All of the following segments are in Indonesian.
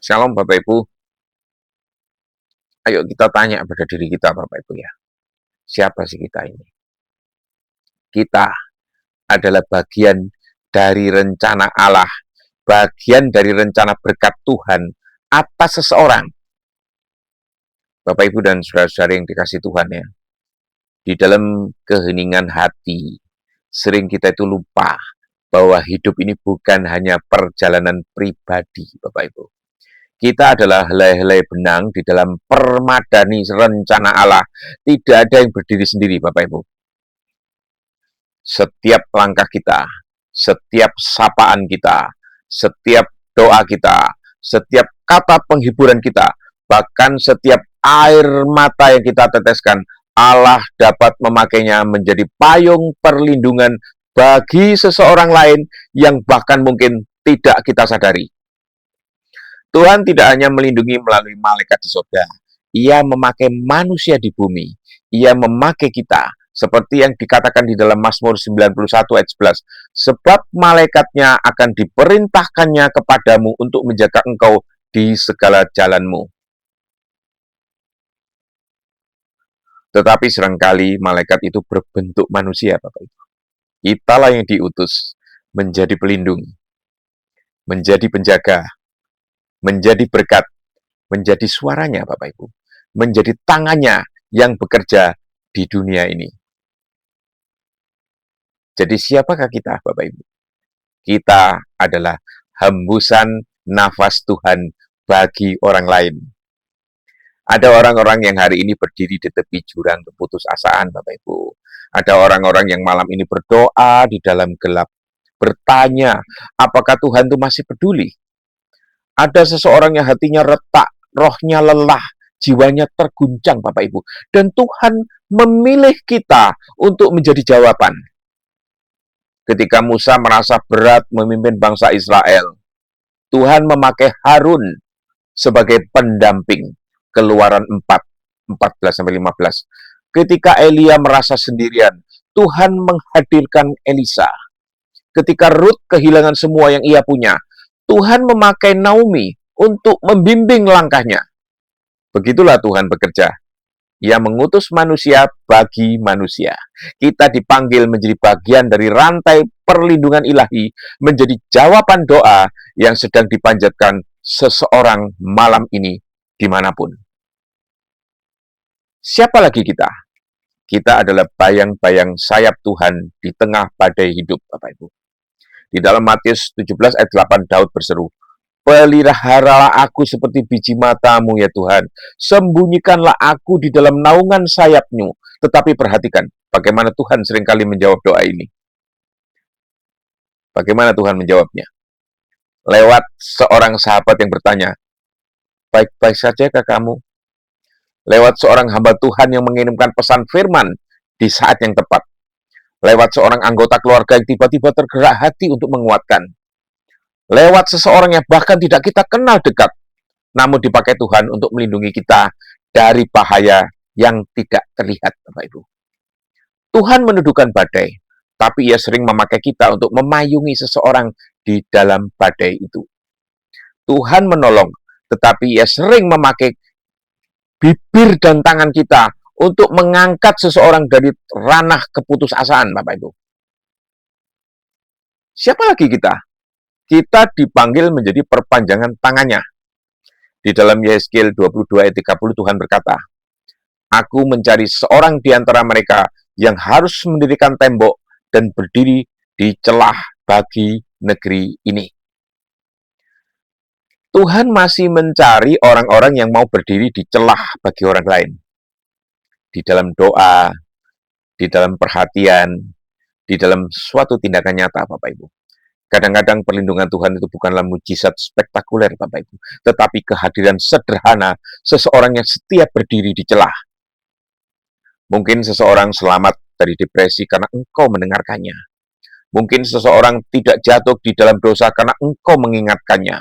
Shalom Bapak Ibu, ayo kita tanya pada diri kita Bapak Ibu ya. Siapa sih kita ini? Kita adalah bagian dari rencana Allah, bagian dari rencana berkat Tuhan atas seseorang. Bapak Ibu dan saudara-saudara yang dikasih Tuhan ya. Di dalam keheningan hati, sering kita itu lupa bahwa hidup ini bukan hanya perjalanan pribadi Bapak Ibu. Kita adalah helai-helai benang di dalam permadani rencana Allah. Tidak ada yang berdiri sendiri, Bapak Ibu. Setiap langkah kita, setiap sapaan kita, setiap doa kita, setiap kata penghiburan kita, bahkan setiap air mata yang kita teteskan, Allah dapat memakainya menjadi payung perlindungan bagi seseorang lain yang bahkan mungkin tidak kita sadari. Tuhan tidak hanya melindungi melalui malaikat di surga, Ia memakai manusia di bumi. Ia memakai kita, seperti yang dikatakan di dalam Mazmur 91 ayat 11. Sebab malaikatnya akan diperintahkannya kepadamu untuk menjaga engkau di segala jalanmu. Tetapi seringkali malaikat itu berbentuk manusia, Bapak Ibu. Italah yang diutus menjadi pelindung, menjadi penjaga, menjadi berkat, menjadi suaranya Bapak Ibu, menjadi tangannya yang bekerja di dunia ini. Jadi siapakah kita Bapak Ibu? Kita adalah hembusan nafas Tuhan bagi orang lain. Ada orang-orang yang hari ini berdiri di tepi jurang keputusasaan Bapak Ibu. Ada orang-orang yang malam ini berdoa di dalam gelap, bertanya, apakah Tuhan itu masih peduli? Ada seseorang yang hatinya retak, rohnya lelah, jiwanya terguncang Bapak Ibu. Dan Tuhan memilih kita untuk menjadi jawaban. Ketika Musa merasa berat memimpin bangsa Israel, Tuhan memakai Harun sebagai pendamping. Keluaran 4, 14-15. Ketika Elia merasa sendirian, Tuhan menghadirkan Elisa. Ketika Ruth kehilangan semua yang ia punya, Tuhan memakai Naomi untuk membimbing langkahnya. Begitulah Tuhan bekerja. Ia mengutus manusia bagi manusia. Kita dipanggil menjadi bagian dari rantai perlindungan ilahi, menjadi jawaban doa yang sedang dipanjatkan seseorang malam ini dimanapun. Siapa lagi kita? Kita adalah bayang-bayang sayap Tuhan di tengah badai hidup, Bapak Ibu. Di dalam Matius 17 ayat 8 Daud berseru, peliharalah aku seperti biji matamu ya Tuhan. Sembunyikanlah aku di dalam naungan sayapmu. Tetapi perhatikan bagaimana Tuhan seringkali menjawab doa ini. Bagaimana Tuhan menjawabnya? Lewat seorang sahabat yang bertanya, baik-baik sajakah kamu? Lewat seorang hamba Tuhan yang mengirimkan pesan firman di saat yang tepat. Lewat seorang anggota keluarga yang tiba-tiba tergerak hati untuk menguatkan. Lewat seseorang yang bahkan tidak kita kenal dekat, namun dipakai Tuhan untuk melindungi kita dari bahaya yang tidak terlihat, Bapak Ibu. Tuhan menuduhkan badai, tapi Ia sering memakai kita untuk memayungi seseorang di dalam badai itu. Tuhan menolong, tetapi Ia sering memakai bibir dan tangan kita untuk mengangkat seseorang dari ranah keputusasaan, Bapak Ibu. Siapa lagi kita? Kita dipanggil menjadi perpanjangan tangannya. Di dalam Yesaya 22 ayat 30 Tuhan berkata, aku mencari seorang di antara mereka yang harus mendirikan tembok dan berdiri di celah bagi negeri ini. Tuhan masih mencari orang-orang yang mau berdiri di celah bagi orang lain. Di dalam doa, di dalam perhatian, di dalam suatu tindakan nyata, Bapak Ibu. Kadang-kadang perlindungan Tuhan itu bukanlah mujizat spektakuler, Bapak Ibu, tetapi kehadiran sederhana seseorang yang setia berdiri di celah. Mungkin seseorang selamat dari depresi karena engkau mendengarkannya. Mungkin seseorang tidak jatuh di dalam dosa karena engkau mengingatkannya.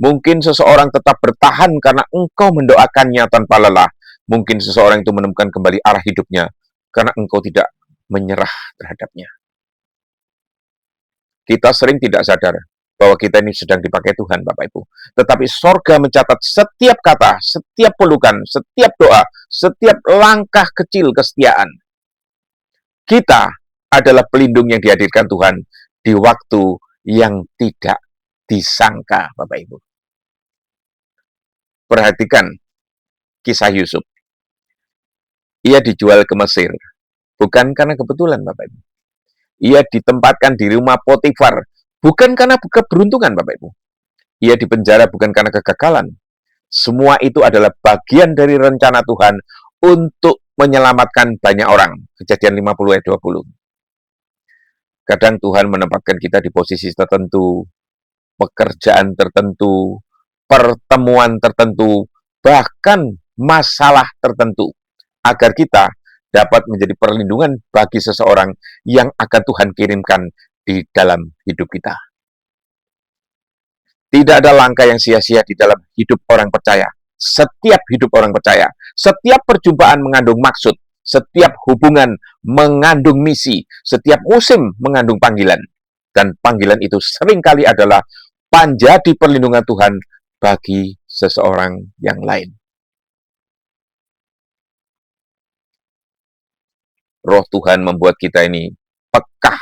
Mungkin seseorang tetap bertahan karena engkau mendoakannya tanpa lelah. Mungkin seseorang itu menemukan kembali arah hidupnya karena engkau tidak menyerah terhadapnya. Kita sering tidak sadar bahwa kita ini sedang dipakai Tuhan, Bapak Ibu. Tetapi sorga mencatat setiap kata, setiap pelukan, setiap doa, setiap langkah kecil kesetiaan. Kita adalah pelindung yang dihadirkan Tuhan di waktu yang tidak disangka, Bapak Ibu. Perhatikan kisah Yusuf. Ia dijual ke Mesir, bukan karena kebetulan, Bapak Ibu. Ia ditempatkan di rumah Potifar, bukan karena keberuntungan, Bapak Ibu. Ia dipenjara bukan karena kegagalan. Semua itu adalah bagian dari rencana Tuhan untuk menyelamatkan banyak orang. Kejadian 50 ayat 20. Kadang Tuhan menempatkan kita di posisi tertentu, pekerjaan tertentu, pertemuan tertentu, bahkan masalah tertentu, agar kita dapat menjadi perlindungan bagi seseorang yang akan Tuhan kirimkan di dalam hidup kita. Tidak ada langkah yang sia-sia di dalam hidup orang percaya. Setiap hidup orang percaya, setiap perjumpaan mengandung maksud, setiap hubungan mengandung misi, setiap musim mengandung panggilan. Dan panggilan itu seringkali adalah menjadi perlindungan Tuhan bagi seseorang yang lain. Roh Tuhan membuat kita ini pekah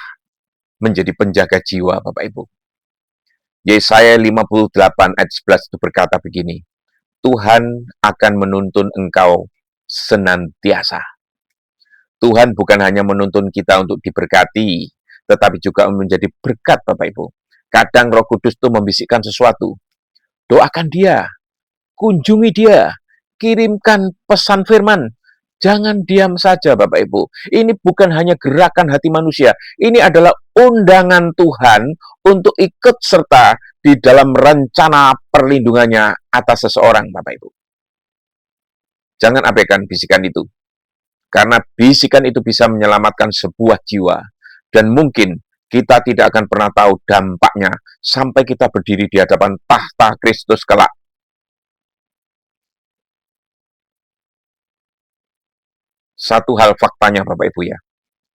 menjadi penjaga jiwa, Bapak Ibu. Yesaya 58 ayat 11 itu berkata begini, Tuhan akan menuntun engkau senantiasa. Tuhan bukan hanya menuntun kita untuk diberkati, tetapi juga menjadi berkat, Bapak Ibu. Kadang Roh Kudus itu membisikkan sesuatu. Doakan dia, kunjungi dia, kirimkan pesan firman. Jangan diam saja, Bapak Ibu. Ini bukan hanya gerakan hati manusia. Ini adalah undangan Tuhan untuk ikut serta di dalam rencana perlindungannya atas seseorang, Bapak Ibu. Jangan abaikan bisikan itu. Karena bisikan itu bisa menyelamatkan sebuah jiwa. Dan mungkin kita tidak akan pernah tahu dampaknya sampai kita berdiri di hadapan tahta Kristus kelak. Satu hal faktanya, Bapak Ibu ya,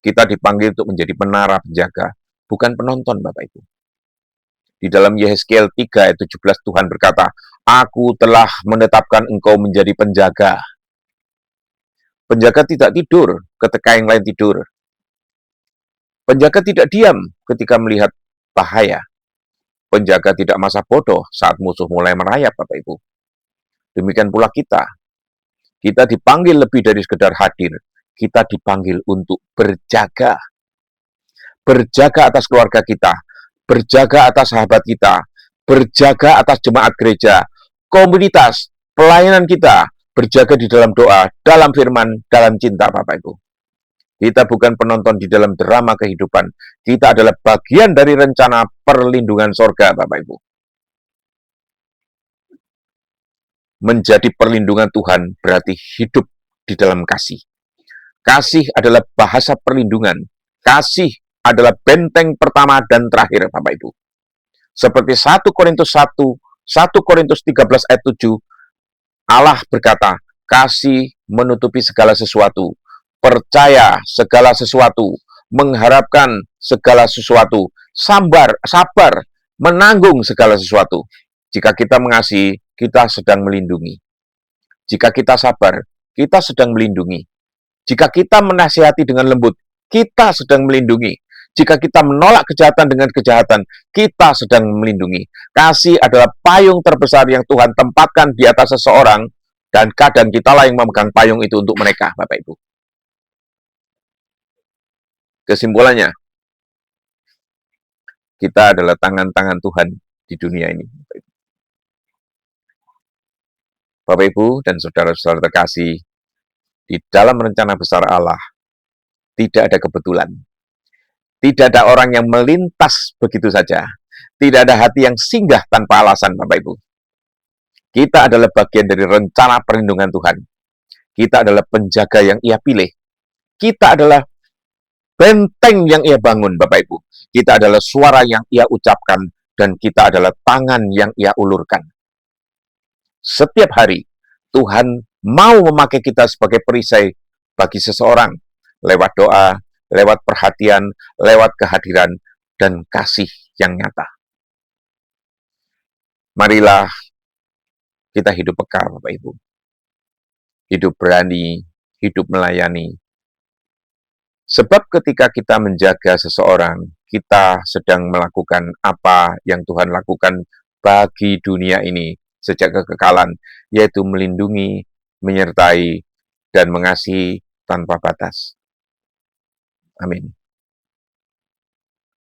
kita dipanggil untuk menjadi menara penjaga, bukan penonton, Bapak Ibu. Di dalam Yehezkiel 3 ayat 17 Tuhan berkata, Aku telah menetapkan engkau menjadi penjaga. Penjaga tidak tidur ketika yang lain tidur. Penjaga tidak diam ketika melihat bahaya. Penjaga tidak masa bodoh saat musuh mulai merayap, Bapak Ibu. Demikian pula kita. Kita dipanggil lebih dari sekedar hadir. Kita dipanggil untuk berjaga. Berjaga atas keluarga kita. Berjaga atas sahabat kita. Berjaga atas jemaat gereja. Komunitas, pelayanan kita. Berjaga di dalam doa, dalam firman, dalam cinta, Bapak Ibu. Kita bukan penonton di dalam drama kehidupan. Kita adalah bagian dari rencana perlindungan sorga, Bapak Ibu. Menjadi perlindungan Tuhan berarti hidup di dalam kasih. Kasih adalah bahasa perlindungan. Kasih adalah benteng pertama dan terakhir, Bapak Ibu. Seperti 1 Korintus 1, 1 Korintus 13 ayat 7, Allah berkata, kasih menutupi segala sesuatu, percaya segala sesuatu, mengharapkan segala sesuatu, sabar, menanggung segala sesuatu. Jika kita mengasihi, kita sedang melindungi. Jika kita sabar, kita sedang melindungi. Jika kita menasihati dengan lembut, kita sedang melindungi. Jika kita menolak kejahatan dengan kejahatan, kita sedang melindungi. Kasih adalah payung terbesar yang Tuhan tempatkan di atas seseorang, dan kadang kitalah yang memegang payung itu untuk mereka, Bapak Ibu. Kesimpulannya, kita adalah tangan-tangan Tuhan di dunia ini. Bapak Ibu dan saudara-saudara terkasih, di dalam rencana besar Allah, tidak ada kebetulan. Tidak ada orang yang melintas begitu saja. Tidak ada hati yang singgah tanpa alasan, Bapak Ibu. Kita adalah bagian dari rencana perlindungan Tuhan. Kita adalah penjaga yang Ia pilih. Kita adalah benteng yang Ia bangun, Bapak Ibu. Kita adalah suara yang Ia ucapkan, dan kita adalah tangan yang Ia ulurkan. Setiap hari, Tuhan mau memakai kita sebagai perisai bagi seseorang, lewat doa, lewat perhatian, lewat kehadiran, dan kasih yang nyata. Marilah kita hidup peka, Bapak Ibu. Hidup berani, hidup melayani. Sebab ketika kita menjaga seseorang, kita sedang melakukan apa yang Tuhan lakukan bagi dunia ini sejak kekekalan, yaitu melindungi, menyertai, dan mengasihi tanpa batas. Amin.